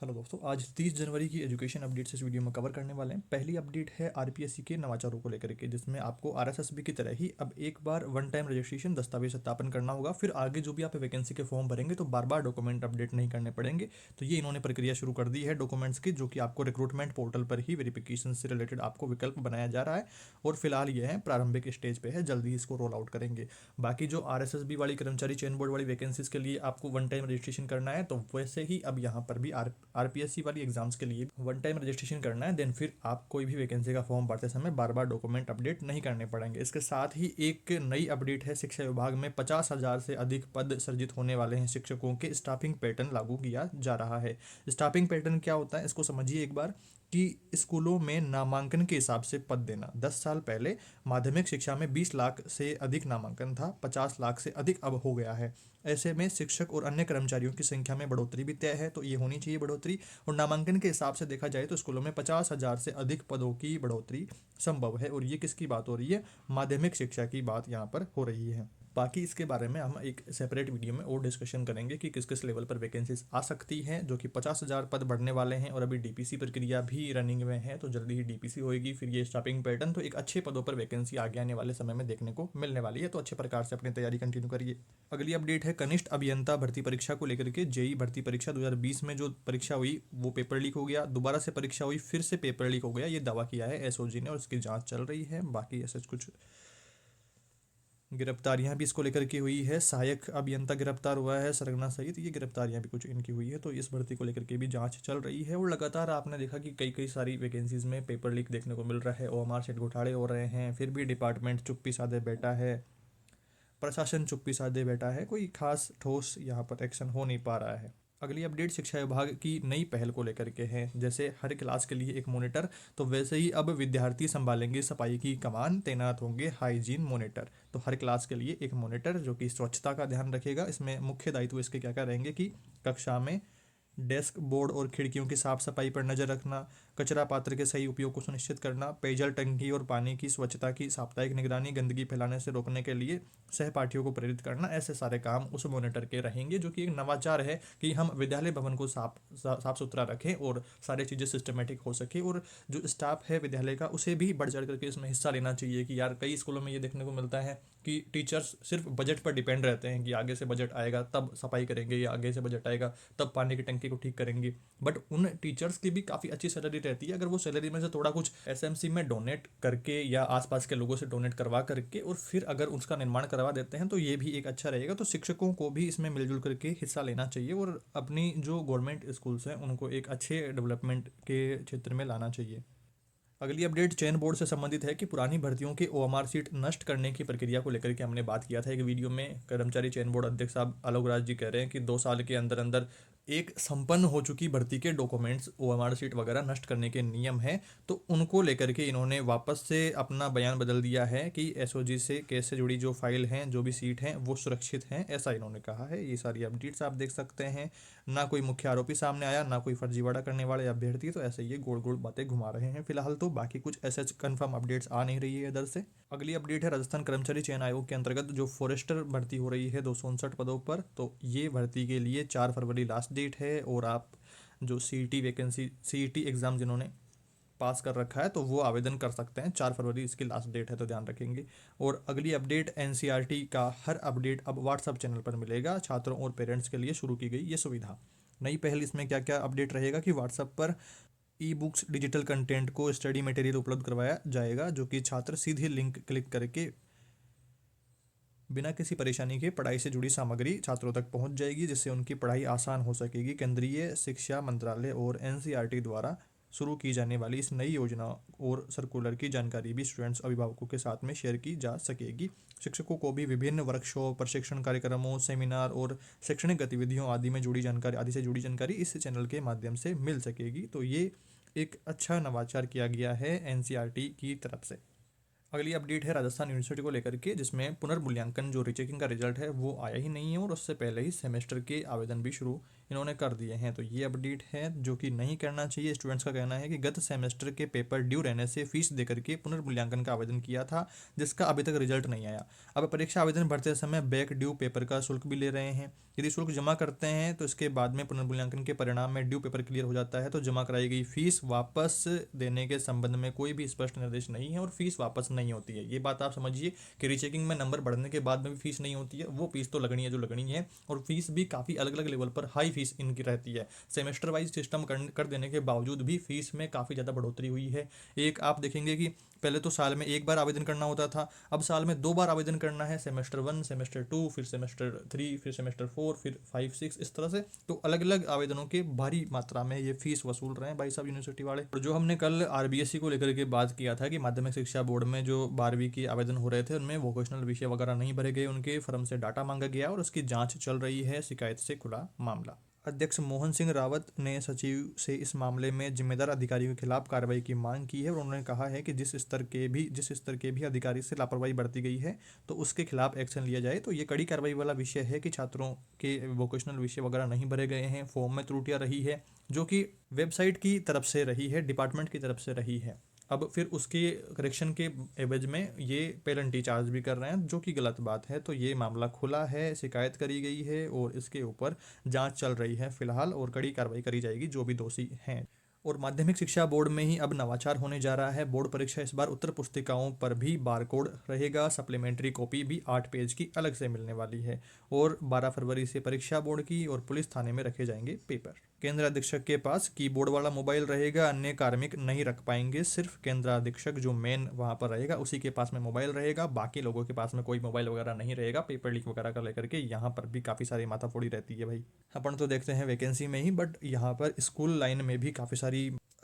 Hello दोस्तों, आज 30 जनवरी की एजुकेशन अपडेट्स इस वीडियो में कवर करने वाले हैं। पहली अपडेट है आरपीएससी के नवाचारों को लेकर के, जिसमें आपको आरएसएसबी की तरह ही अब एक बार वन टाइम रजिस्ट्रेशन दस्तावेज सत्यापन करना होगा। फिर आगे जो भी आप वैकेंसी के फॉर्म भरेंगे तो बार बार डॉक्यूमेंट अपडेट नहीं करने पड़ेंगे। तो ये इन्होंने प्रक्रिया शुरू कर दी है डॉक्यूमेंट्स की, जो कि आपको रिक्रूटमेंट पोर्टल पर ही वेरिफिकेशन से रिलेटेड आपको विकल्प बनाया जा रहा है। और फिलहाल ये है प्रारंभिक स्टेज पे है, जल्दी ही इसको रोल आउट करेंगे। बाकी जो आरएसएसबी वाली कर्मचारी चयन बोर्ड वाली वैकेंसीज के लिए आपको वन टाइम रजिस्ट्रेशन करना है, तो वैसे ही अब यहाँ पर भी आरपीएससी वाली एग्जाम्स के लिए वन टाइम रजिस्ट्रेशन करना है। देन फिर आप कोई भी वैकेंसी का फॉर्म भरते समय बार बार डॉक्यूमेंट अपडेट नहीं करने पड़ेंगे। इसके साथ ही एक नई अपडेट है, शिक्षा विभाग में 50,000 से अधिक पद सृजित होने वाले हैं। शिक्षकों के स्टाफिंग पैटर्न लागू किया जा रहा है। स्टाफिंग पैटर्न क्या होता है, इसको समझिए एक बार कि स्कूलों में नामांकन के हिसाब से पद देना। 10 साल पहले माध्यमिक शिक्षा में 20 लाख से अधिक नामांकन था, 50 लाख से अधिक अब हो गया है। ऐसे में शिक्षक और अन्य कर्मचारियों की संख्या में बढ़ोतरी भी तय है, तो ये होनी चाहिए बढ़ोतरी। और नामांकन के हिसाब से देखा जाए तो स्कूलों में 50,000 से अधिक पदों की बढ़ोतरी संभव है। और ये किसकी बात हो रही है? माध्यमिक शिक्षा की बात यहाँ पर हो रही है। बाकी इसके बारे में हम एक सेपरेट वीडियो में और डिस्कशन करेंगे कि किस किस लेवल पर वैकेंसीज आ सकती हैं, जो कि 50,000 पद बढ़ने वाले हैं। और अभी डीपीसी प्रक्रिया भी रनिंग में है, तो जल्दी ही डीपीसी होएगी। फिर ये स्टाफिंग पैटर्न, तो एक अच्छे पदों पर वैकेंसी आगे आने वाले समय में देखने को मिलने वाली है। तो अच्छे प्रकार से अपनी तैयारी कंटिन्यू करिए। अगली अपडेट है कनिष्ठ अभियंता भर्ती परीक्षा को लेकर के। जेई भर्ती परीक्षा 2020 में जो परीक्षा हुई वो पेपर लीक हो गया, दोबारा से परीक्षा हुई, फिर से पेपर लीक हो गया, ये दावा किया है एसओजी ने और इसकी जांच चल रही है। बाकी ऐसा कुछ गिरफ्तारियां भी इसको लेकर के हुई है। सहायक अभियंता गिरफ्तार हुआ है सरगना सहित, ये गिरफ्तारियां भी कुछ इनकी हुई है। तो इस भर्ती को लेकर के भी जांच चल रही है। और लगातार आपने देखा कि कई कई सारी वैकेंसीज में पेपर लीक देखने को मिल रहा है, ओएमआर सीट घोटाले हो रहे हैं, फिर भी डिपार्टमेंट चुप्पी साधे बैठा है, प्रशासन चुप्पी साधे बैठा है, कोई खास ठोस यहाँ पर एक्शन हो नहीं पा रहा है। अगली अपडेट शिक्षा विभाग की नई पहल को लेकर के है। जैसे हर क्लास के लिए एक मॉनिटर, तो वैसे ही अब विद्यार्थी संभालेंगे सफाई की कमान, तैनात होंगे हाइजीन मॉनिटर। तो हर क्लास के लिए एक मॉनिटर जो कि स्वच्छता का ध्यान रखेगा। इसमें मुख्य दायित्व इसके क्या क्या रहेंगे कि कक्षा में डेस्क बोर्ड और खिड़कियों की साफ सफाई पर नजर रखना, कचरा पात्र के सही उपयोग को सुनिश्चित करना, पेयजल टंकी और पानी की स्वच्छता की साप्ताहिक निगरानी, गंदगी फैलाने से रोकने के लिए सहपाठियों को प्रेरित करना। ऐसे सारे काम उस मॉनिटर के रहेंगे, जो कि एक नवाचार है कि हम विद्यालय भवन को साफ सुथरा रखें और सारी चीज़ें सिस्टमेटिक हो सके। और जो स्टाफ है विद्यालय का, उसे भी बढ़ चढ़ करके इसमें हिस्सा लेना चाहिए। कि यार कई स्कूलों में ये देखने को मिलता है कि टीचर्स सिर्फ बजट पर डिपेंड रहते हैं कि आगे से बजट आएगा तब सफाई करेंगे, या आगे से बजट आएगा तब पानी की टंकी को ठीक करेंगे। बट उन टीचर्स की भी काफ़ी अच्छी सैलरी रहती है। अगर वो सैलरी में से थोड़ा कुछ एसएमसी में डोनेट करके या आसपास के लोगों से डोनेट करवा करके और फिर अगर उसका निर्माण करवा देते हैं, तो ये भी एक अच्छा रहेगा। तो शिक्षकों को भी इसमें मिलजुल करके हिस्सा लेना चाहिए और अपनी जो गवर्नमेंट स्कूल्स हैं उनको एक अच्छे डेवलपमेंट के क्षेत्र में लाना चाहिए। अगली अपडेट चयन बोर्ड से संबंधित है कि पुरानी भर्तियों के ओएमआर सीट नष्ट करने की प्रक्रिया को लेकर के हमने बात किया था एक वीडियो में। कर्मचारी चयन बोर्ड अध्यक्ष साहब आलोक राज जी कह रहे हैं कि 2 साल के अंदर अंदर एक संपन्न हो चुकी भर्ती के डॉक्यूमेंट्स ओएमआर सीट वगैरह नष्ट करने के नियम है। तो उनको लेकर के इन्होंने वापस से अपना बयान बदल दिया है कि एसओजी से केस से जुड़ी जो फाइल हैं, जो भी सीट हैं, वो सुरक्षित हैं, ऐसा इन्होंने कहा है। ये सारी अपडेट्स आप देख सकते हैं। ना कोई मुख्य आरोपी सामने आया, ना कोई फर्जीवाड़ा करने वाले अभ्यर्थी, तो ऐसे ये गोल गोल बातें घुमा रहे हैं फिलहाल। तो बाकी कुछ ऐसे कंफर्म अपडेट्स आ नहीं रही है इधर से। अगली अपडेट है राजस्थान कर्मचारी चयन आयोग के अंतर्गत जो फॉरेस्टर भर्ती हो रही है 259 पदों पर। तो ये भर्ती के लिए 4 फरवरी लास्ट डेट है। और आप जो सीईटी वैकेंसी, सीईटी एग्ज़ाम जिन्होंने पास कर रखा है तो वो आवेदन कर सकते हैं। 4 फरवरी इसकी लास्ट डेट है, तो ध्यान रखेंगे। और अगली अपडेट एनसीईआरटी का हर अपडेट अब व्हाट्सअप चैनल पर मिलेगा। छात्रों और पेरेंट्स के लिए शुरू की गई ये सुविधा। नई पहल इसमें क्या क्या अपडेट रहेगा कि व्हाट्सएप पर ई बुक्स डिजिटल कंटेंट को स्टडी मटेरियल उपलब्ध करवाया जाएगा, जो कि छात्र सीधे लिंक क्लिक करके बिना किसी परेशानी के पढ़ाई से जुड़ी सामग्री छात्रों तक पहुंच जाएगी, जिससे उनकी पढ़ाई आसान हो सकेगी। केंद्रीय शिक्षा मंत्रालय और एनसीईआरटी द्वारा शुरू की जाने वाली इस नई योजना और सर्कुलर की जानकारी भी स्टूडेंट्स अभिभावकों के साथ में शेयर की जा सकेगी। शिक्षकों को भी विभिन्न वर्कशॉप, प्रशिक्षण कार्यक्रमों, सेमिनार और शैक्षणिक गतिविधियों आदि में जुड़ी जानकारी, आदि से जुड़ी जानकारी इस चैनल के माध्यम से मिल सकेगी। तो ये एक अच्छा नवाचार किया गया है एनसीईआरटी की तरफ से। अगली अपडेट है राजस्थान यूनिवर्सिटी को लेकर के, जिसमें पुनर्मूल्यांकन जो रीचेकिंग का रिजल्ट है वो आया ही नहीं है और उससे पहले ही सेमेस्टर के आवेदन भी शुरू इन्होंने कर दिए हैं। तो ये अपडेट है जो कि नहीं करना चाहिए। स्टूडेंट्स का कहना है कि गत सेमेस्टर के पेपर ड्यू रहने से फीस देकर के पुनर्मूल्यांकन का आवेदन किया था, जिसका अभी तक रिजल्ट नहीं आया। अब परीक्षा आवेदन भरते समय बैक ड्यू पेपर का शुल्क भी ले रहे हैं। यदि शुल्क जमा करते हैं तो इसके बाद में पुनर्मूल्यांकन के परिणाम में ड्यू पेपर क्लियर हो जाता है तो जमा कराई गई फीस वापस देने के संबंध में कोई भी स्पष्ट निर्देश नहीं है और फीस वापस नहीं होती है। ये बात आप समझिए कि रीचेकिंग में नंबर बढ़ने के बाद में भी फीस नहीं होती है, वो फीस तो लगनी है जो लगनी है। और फीस भी काफ़ी अलग अलग लेवल पर हाई फीस इनकी रहती है। सेमेस्टर वाइज सिस्टम कर देने के बावजूद भी फीस में काफ़ी ज़्यादा बढ़ोतरी हुई है। एक आप देखेंगे कि पहले तो साल में एक बार आवेदन करना होता था, अब साल में 2 बार आवेदन करना है। सेमेस्टर 1, सेमेस्टर 2, फिर सेमेस्टर 3, फिर सेमेस्टर 4, फिर 5, 6, इस तरह से। तो अलग अलग आवेदनों के भारी मात्रा में ये फीस वसूल रहे हैं भाई साहब यूनिवर्सिटी वाले। और जो हमने कल आरबीएससी को लेकर के बात किया था कि माध्यमिक शिक्षा बोर्ड में जो 12वीं के आवेदन हो रहे थे उनमें वोकेशनल विषय वगैरह नहीं भरे गए, उनके फर्म से डाटा मांगा गया और उसकी जाँच चल रही है, शिकायत से खुला मामला। अध्यक्ष मोहन सिंह रावत ने सचिव से इस मामले में जिम्मेदार अधिकारियों के खिलाफ कार्रवाई की मांग की है और उन्होंने कहा है कि जिस स्तर के भी अधिकारी से लापरवाही बरती गई है तो उसके खिलाफ एक्शन लिया जाए। तो ये कड़ी कार्रवाई वाला विषय है कि छात्रों के वोकेशनल विषय वगैरह नहीं भरे गए हैं, फॉर्म में त्रुटियां रही है जो कि वेबसाइट की तरफ से रही है, डिपार्टमेंट की तरफ से रही है। अब फिर उसके करेक्शन के एवज में ये पेनल्टी चार्ज भी कर रहे हैं जो कि गलत बात है। तो ये मामला खुला है, शिकायत करी गई है और इसके ऊपर जांच चल रही है फिलहाल और कड़ी कार्रवाई करी जाएगी जो भी दोषी हैं। और माध्यमिक शिक्षा बोर्ड में ही अब नवाचार होने जा रहा है। बोर्ड परीक्षा इस बार उत्तर पुस्तिकाओं पर भी बारकोड रहेगा। सप्लीमेंट्री कॉपी भी 8 पेज की अलग से मिलने वाली है। और 12 फरवरी से परीक्षा बोर्ड की और पुलिस थाने में रखे जाएंगे पेपर। केंद्र अधीक्षक के पास कीबोर्ड वाला मोबाइल रहेगा, अन्य कार्मिक नहीं रख पाएंगे। सिर्फ केंद्र अधीक्षक जो मेन वहाँ पर रहेगा उसी के पास में मोबाइल रहेगा, बाकी लोगों के पास में कोई मोबाइल वगैरह नहीं रहेगा। पेपर लीक वगैरह का लेकर के यहाँ पर भी काफ़ी सारी माथाफोड़ी रहती है भाई। अपन तो देखते हैं वैकेंसी में ही, बट यहाँ पर स्कूल लाइन में भी काफ़ी सारी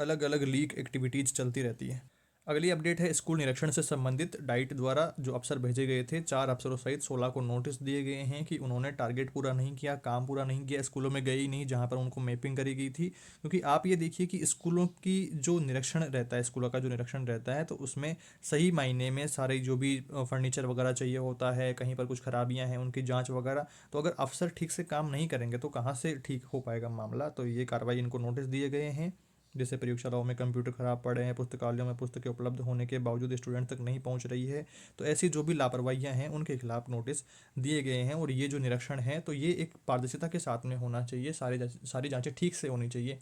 अलग अलग लीक एक्टिविटीज़ चलती रहती है। अगली अपडेट है स्कूल निरीक्षण से संबंधित। डाइट द्वारा जो अफसर भेजे गए थे 4 अफसरों सहित 16 को नोटिस दिए गए हैं कि उन्होंने टारगेट पूरा नहीं किया, काम पूरा नहीं किया, स्कूलों में गए ही नहीं जहां पर उनको मैपिंग करी गई थी। क्योंकि आप ये देखिए कि स्कूलों की जो निरीक्षण रहता है, स्कूलों का जो निरीक्षण रहता है तो उसमें सही मायने में सारे जो भी फर्नीचर वगैरह चाहिए होता है, कहीं पर कुछ खराबियाँ हैं उनकी जाँच वगैरह। तो अगर अफसर ठीक से काम नहीं करेंगे तो कहाँ से ठीक हो पाएगा मामला। तो ये कार्रवाई इनको नोटिस दिए गए हैं। जैसे प्रयोगशालाओं में कंप्यूटर खराब पड़े हैं, पुस्तकालयों में पुस्तकें उपलब्ध होने के बावजूद स्टूडेंट तक नहीं पहुंच रही है। तो ऐसी जो भी लापरवाहियां हैं उनके खिलाफ नोटिस दिए गए हैं। और ये जो निरीक्षण है तो ये एक पारदर्शिता के साथ में होना चाहिए, सारी जांचें ठीक से होनी चाहिए।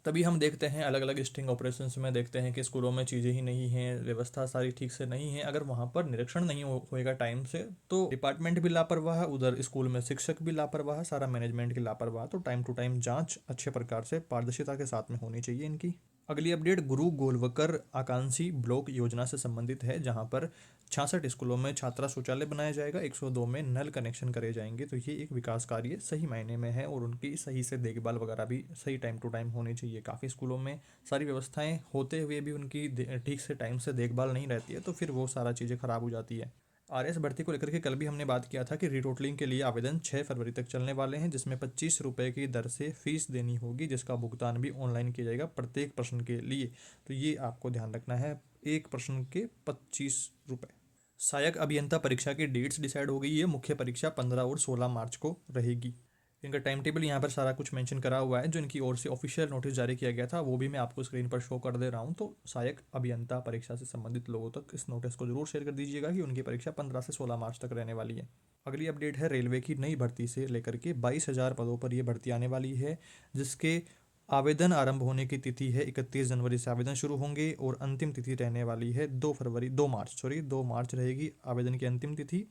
तभी हम देखते हैं अलग अलग स्टिंग ऑपरेशंस में देखते हैं कि स्कूलों में चीज़ें ही नहीं हैं, व्यवस्था सारी ठीक से नहीं है। अगर वहाँ पर निरीक्षण नहीं होएगा टाइम से तो डिपार्टमेंट भी लापरवाह, उधर स्कूल में शिक्षक भी लापरवाह, सारा मैनेजमेंट की लापरवाह। तो टाइम टू टाइम जांच अच्छे प्रकार से पारदर्शिता के साथ में होनी चाहिए इनकी। अगली अपडेट गुरु गोलवकर आकांक्षी ब्लॉक योजना से संबंधित है, जहां पर 66 स्कूलों में छात्रा शौचालय बनाया जाएगा, 102 में नल कनेक्शन करे जाएंगे। तो ये एक विकास कार्य सही मायने में है और उनकी सही से देखभाल वगैरह भी सही टाइम टू टाइम होनी चाहिए। काफ़ी स्कूलों में सारी व्यवस्थाएं होते हुए भी उनकी ठीक से टाइम से देखभाल नहीं रहती है तो फिर वो सारा चीज़ें खराब हो जाती है। आरएस भर्ती को लेकर के कल भी हमने बात किया था कि रीटोटलिंग के लिए आवेदन 6 फरवरी तक चलने वाले हैं, जिसमें 25 रुपये की दर से फीस देनी होगी, जिसका भुगतान भी ऑनलाइन किया जाएगा प्रत्येक प्रश्न के लिए। तो ये आपको ध्यान रखना है, एक प्रश्न के 25 रुपये। सहायक अभियंता परीक्षा की डेट्स डिसाइड हो गई है। मुख्य परीक्षा 15 और 16 मार्च को रहेगी। इनका टाइम टेबल यहाँ पर सारा कुछ मेंशन करा हुआ है, जो इनकी ओर से ऑफिशियल नोटिस जारी किया गया था वो भी मैं आपको स्क्रीन पर शो कर दे रहा हूँ। तो सहायक अभियंता परीक्षा से संबंधित लोगों तक इस नोटिस को जरूर शेयर कर दीजिएगा कि उनकी परीक्षा 15 से 16 मार्च तक रहने वाली है। अगली अपडेट है रेलवे की नई भर्ती से लेकर के 22,000 पदों पर यह भर्ती आने वाली है, जिसके आवेदन आरंभ होने की तिथि है 31 जनवरी से आवेदन शुरू होंगे और अंतिम तिथि रहने वाली है 2 मार्च रहेगी आवेदन की अंतिम तिथि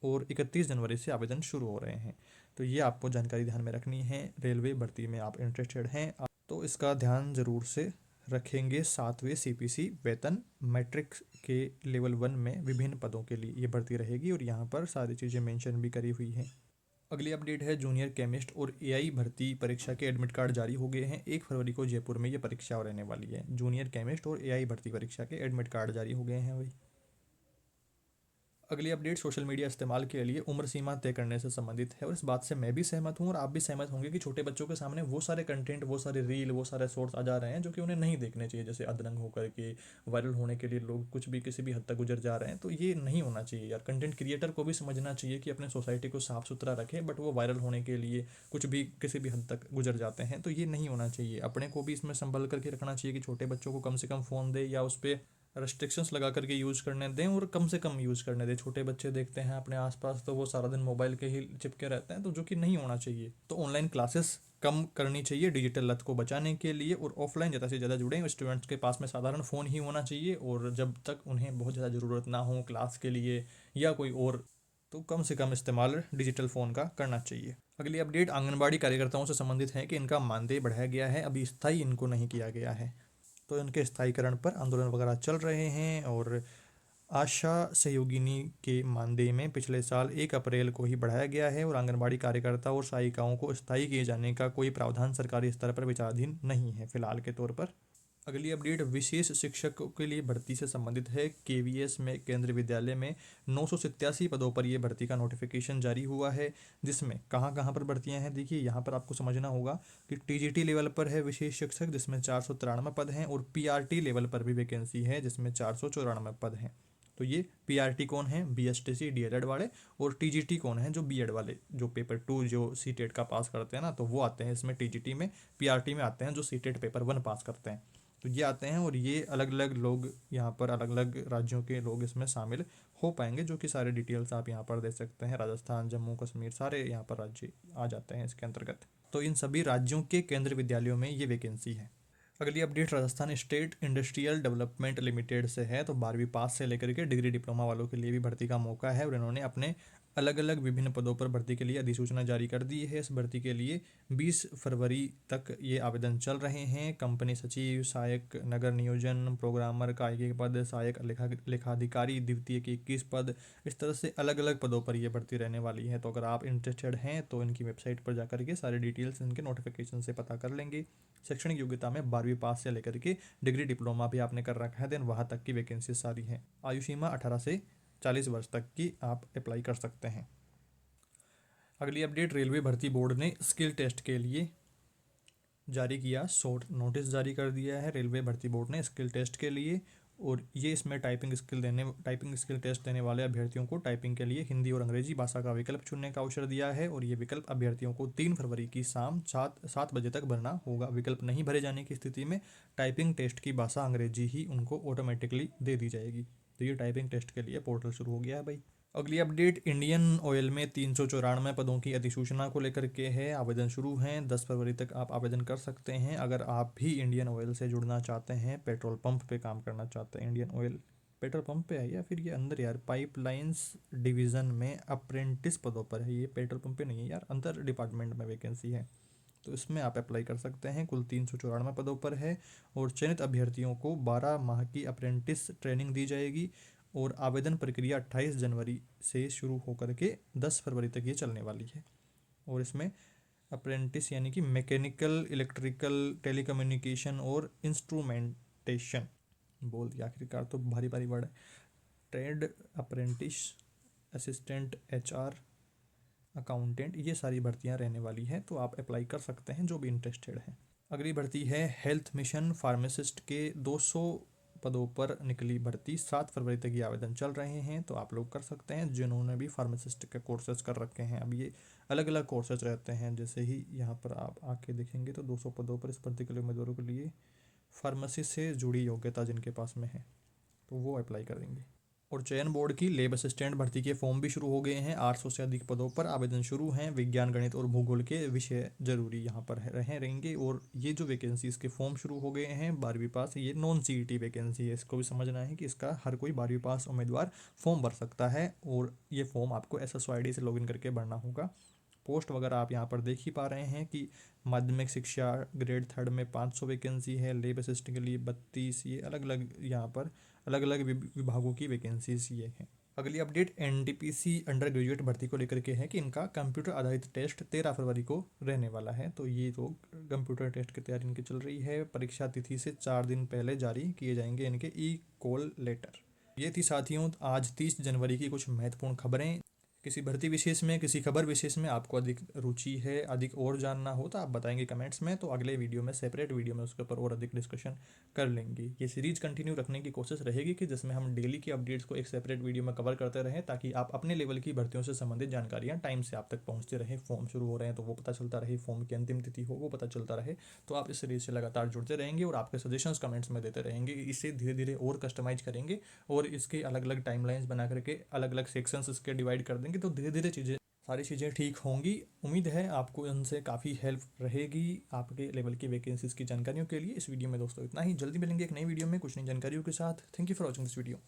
और 31 जनवरी से आवेदन शुरू हो रहे हैं। तो ये आपको जानकारी ध्यान में रखनी है। रेलवे भर्ती में आप इंटरेस्टेड हैं तो इसका ध्यान ज़रूर से रखेंगे। 7वें सीपीसी वेतन मैट्रिक के लेवल 1 में विभिन्न पदों के लिए ये भर्ती रहेगी और यहाँ पर सारी चीज़ें मेंशन भी करी हुई हैं। अगली अपडेट है जूनियर केमिस्ट और एआई भर्ती परीक्षा के एडमिट कार्ड जारी हो गए हैं। 1 फरवरी को जयपुर में ये परीक्षा रहने वाली है। जूनियर केमिस्ट और एआई भर्ती परीक्षा के एडमिट कार्ड जारी हो गए हैं भाई। अगली अपडेट सोशल मीडिया इस्तेमाल के लिए उम्र सीमा तय करने से संबंधित है, और इस बात से मैं भी सहमत हूँ और आप भी सहमत होंगे कि छोटे बच्चों के सामने वो सारे कंटेंट, वो सारे रील, वो सारे सोर्स आ जा रहे हैं जो कि उन्हें नहीं देखने चाहिए, जैसे अदरंग होकर के वायरल होने के लिए लोग कुछ भी किसी भी हद तक गुजर जा रहे हैं। तो ये नहीं होना चाहिए यार। कंटेंट क्रिएटर को भी समझना चाहिए कि अपने सोसाइटी को साफ सुथरा रखे, बट वो वायरल होने के लिए कुछ भी किसी भी हद तक गुजर जाते हैं, तो ये नहीं होना चाहिए। अपने को भी इसमें संभल करके रखना चाहिए कि छोटे बच्चों को कम से कम फ़ोन दे या उस पर रेस्ट्रिक्शंस लगा करके यूज़ करने दें, और कम से कम यूज़ करने दें। छोटे बच्चे देखते हैं अपने आसपास तो वो सारा दिन मोबाइल के ही चिपके रहते हैं, तो जो कि नहीं होना चाहिए। तो ऑनलाइन क्लासेस कम करनी चाहिए डिजिटल लत को बचाने के लिए, और ऑफलाइन ज़्यादा से ज़्यादा जुड़ें। स्टूडेंट्स के पास में साधारण फ़ोन ही होना चाहिए, और जब तक उन्हें बहुत ज़्यादा ज़रूरत ना हो क्लास के लिए या कोई और, तो कम से कम इस्तेमाल डिजिटल फ़ोन का करना चाहिए। अगली अपडेट आंगनबाड़ी कार्यकर्ताओं से संबंधित है कि इनका मानदेय बढ़ाया गया है, अभी स्थायी इनको नहीं किया गया है। तो इनके स्थायीकरण पर आंदोलन वगैरह चल रहे हैं। और आशा सहयोगिनी के मानदेय में पिछले साल 1 अप्रैल को ही बढ़ाया गया है, और आंगनबाड़ी कार्यकर्ता और सहायिकाओं को स्थायी किए जाने का कोई प्रावधान सरकारी स्तर पर विचाराधीन नहीं है फिलहाल के तौर पर। अगली अपडेट विशेष शिक्षकों के लिए भर्ती से संबंधित है। केवीएस में केंद्रीय विद्यालय में 987 पदों पर यह भर्ती का नोटिफिकेशन जारी हुआ है, जिसमें कहाँ कहाँ पर भर्तियां हैं देखिए यहाँ पर आपको समझना होगा कि टीजीटी लेवल पर है विशेष शिक्षक जिसमें 493 पद हैं, और पीआरटी लेवल पर भी वैकेंसी है जिसमें 494 पद हैं। तो ये पीआरटी कौन है, बीएसटीसी डीएलएड वाले, और टीजीटी कौन है, जो बीएड वाले, जो पेपर 2 जो सीटेट का पास करते हैं ना, तो वो आते हैं इसमें टीजीटी में। पीआरटी में आते हैं जो सीटेट पेपर 1 पास करते हैं। तो ये आते हैं, और ये अलग अलग लोग यहाँ पर, अलग अलग राज्यों के लोग इसमें शामिल हो पाएंगे, जो कि सारे डिटेल्स आप यहाँ पर दे सकते हैं। राजस्थान, जम्मू कश्मीर, सारे यहाँ पर राज्य आ जाते हैं इसके अंतर्गत। तो इन सभी राज्यों के केंद्रीय विद्यालयों में ये वैकेंसी है। अगली update Rajasthan state industrial development limited से है। तो 12वीं पास से लेकर के डिग्री डिप्लोमा वालों के लिए भी भर्ती का मौका है, और इन्होंने अपने अलग अलग विभिन्न पदों पर भर्ती के लिए अधिसूचना जारी कर दी है। इस भर्ती के लिए 20 फरवरी तक ये आवेदन चल रहे हैं। कंपनी सचिव, सहायक नगर नियोजन, प्रोग्रामर का 1 पद, सहायक लेखाधिकारी द्वितीय के 21 पद, इस तरह से अलग अलग पदों पर ये भर्ती रहने वाली है। तो अगर आप इंटरेस्टेड हैं तो इनकी वेबसाइट पर जाकर के सारी डिटेल्स इनके नोटिफिकेशन से पता कर लेंगे। शैक्षणिक योग्यता में 12वीं पास से लेकर के डिग्री डिप्लोमा भी आपने कर रखा है, देन वहाँ तक की वैकेंसी सारी हैं। आयु सीमा 18 से 40 वर्ष तक की आप अप्लाई कर सकते हैं। अगली अपडेट रेलवे भर्ती बोर्ड ने स्किल टेस्ट के लिए जारी किया, शॉर्ट नोटिस जारी कर दिया है रेलवे भर्ती बोर्ड ने स्किल टेस्ट के लिए। और ये इसमें टाइपिंग स्किल टेस्ट देने वाले अभ्यर्थियों को टाइपिंग के लिए हिंदी और अंग्रेजी भाषा का विकल्प चुनने का अवसर दिया है, और ये विकल्प अभ्यर्थियों को 3 फरवरी की शाम 7 बजे तक भरना होगा। विकल्प नहीं भरे जाने की स्थिति में टाइपिंग टेस्ट की भाषा अंग्रेजी ही उनको ऑटोमेटिकली दे दी जाएगी। तो ये टाइपिंग टेस्ट के लिए पोर्टल शुरू हो गया है भाई। अगली अपडेट इंडियन ऑयल में 394 पदों की अधिसूचना को लेकर के है। आवेदन शुरू हैं, 10 फरवरी तक आप आवेदन कर सकते हैं। अगर आप भी इंडियन ऑयल से जुड़ना चाहते हैं, पेट्रोल पंप पे काम करना चाहते हैं, इंडियन ऑयल पेट्रोल पंप पे है या फिर ये अंदर यार पाइपलाइंस डिवीज़न में अप्रेंटिस पदों पर है, ये पेट्रोल पंप पे नहीं है यार, अंदर डिपार्टमेंट में वैकेंसी है। तो इसमें आप अप्लाई कर सकते हैं। कुल 394 पदों पर है, और चयनित अभ्यर्थियों को 12 माह की अप्रेंटिस ट्रेनिंग दी जाएगी। और आवेदन प्रक्रिया 28 जनवरी से शुरू होकर के 10 फरवरी तक ये चलने वाली है। और इसमें अप्रेंटिस यानी कि मैकेनिकल, इलेक्ट्रिकल, टेलीकम्युनिकेशन और इंस्ट्रूमेंटेशन, बोल दिया आखिरकार, तो भारी भारी वर्ड है। Trade apprentice, assistant HR, accountant, ये सारी भर्तियां रहने वाली हैं। तो आप अप्लाई कर सकते हैं जो भी इंटरेस्टेड हैं। अगली भर्ती है हेल्थ मिशन फार्मासिस्ट के 200 पदों पर निकली भर्ती। 7 फरवरी तक ये आवेदन चल रहे हैं, तो आप लोग कर सकते हैं जिन्होंने भी फार्मासिस्ट के कोर्सेज कर रखे हैं। अब ये अलग अलग कोर्सेज रहते हैं, जैसे ही यहाँ पर आप आके देखेंगे तो 200 पदों पर इस भर्ती के लिए उम्मीदवारों के लिए फार्मेसी से जुड़ी योग्यता जिनके पास में है तो वो अप्लाई करेंगे। और चयन बोर्ड की लेब असिस्टेंट भर्ती के फॉर्म भी शुरू हो गए हैं। 800 से अधिक पदों पर आवेदन शुरू हैं। विज्ञान, गणित और भूगोल के विषय जरूरी यहाँ पर रहेंगे। और ये जो वैकेंसी इसके फॉर्म शुरू हो गए हैं 12वीं पास, ये नॉन सीईटी वैकेंसी है, इसको भी समझना है कि इसका हर कोई 12वीं पास उम्मीदवार फॉर्म भर सकता है। और ये फॉर्म आपको SSO ID से लॉगिन करके भरना होगा। पोस्ट वगैरह आप यहाँ पर देख ही पा रहे हैं कि माध्यमिक शिक्षा ग्रेड 3 में 500 वैकेंसी है, लेब असिस्टेंट के लिए 32, ये अलग अलग यहाँ पर अलग अलग विभागों की वैकेंसीज ये हैं। अगली अपडेट NTPC अंडर ग्रेजुएट भर्ती को लेकर के है कि इनका कंप्यूटर आधारित टेस्ट 13 फरवरी को रहने वाला है। तो ये तो कंप्यूटर टेस्ट की तैयारी इनकी चल रही है। परीक्षा तिथि से 4 दिन पहले जारी किए जाएंगे इनके ई कॉल लेटर। ये थी साथियों आज 30 जनवरी की कुछ महत्वपूर्ण खबरें। किसी भर्ती विशेष में, किसी खबर विशेष में आपको अधिक रुचि है, अधिक और जानना हो तो आप बताएंगे कमेंट्स में, तो अगले वीडियो में, सेपरेट वीडियो में उसके ऊपर और अधिक डिस्कशन कर लेंगे। ये सीरीज कंटिन्यू रखने की कोशिश रहेगी कि जिसमें हम डेली की अपडेट्स को एक सेपरेट वीडियो में कवर करते रहें, ताकि आप अपने लेवल की भर्तियों से संबंधित जानकारियाँ टाइम से आप तक पहुँचते रहें। फॉर्म शुरू हो रहे हैं तो वो पता चलता रहे, फॉर्म की अंतिम तिथि हो वो पता चलता रहे। तो आप इस सीरीज से लगातार जुड़ते रहेंगे और आपके सजेशंस कमेंट्स में देते रहेंगे। इसे धीरे धीरे और कस्टमाइज करेंगे और इसके अलग अलग टाइमलाइंस बना करके अलग अलग सेक्शंस इसके डिवाइड कर देंगे, तो धीरे धीरे सारी चीज़ें ठीक होंगी। उम्मीद है आपको इनसे काफ़ी हेल्प रहेगी आपके लेवल की वैकेंसीज़ की जानकारियों के लिए। इस वीडियो में दोस्तों इतना ही, जल्दी मिलेंगे एक नई वीडियो में कुछ नई जानकारियों के साथ। Thank you for watching this video.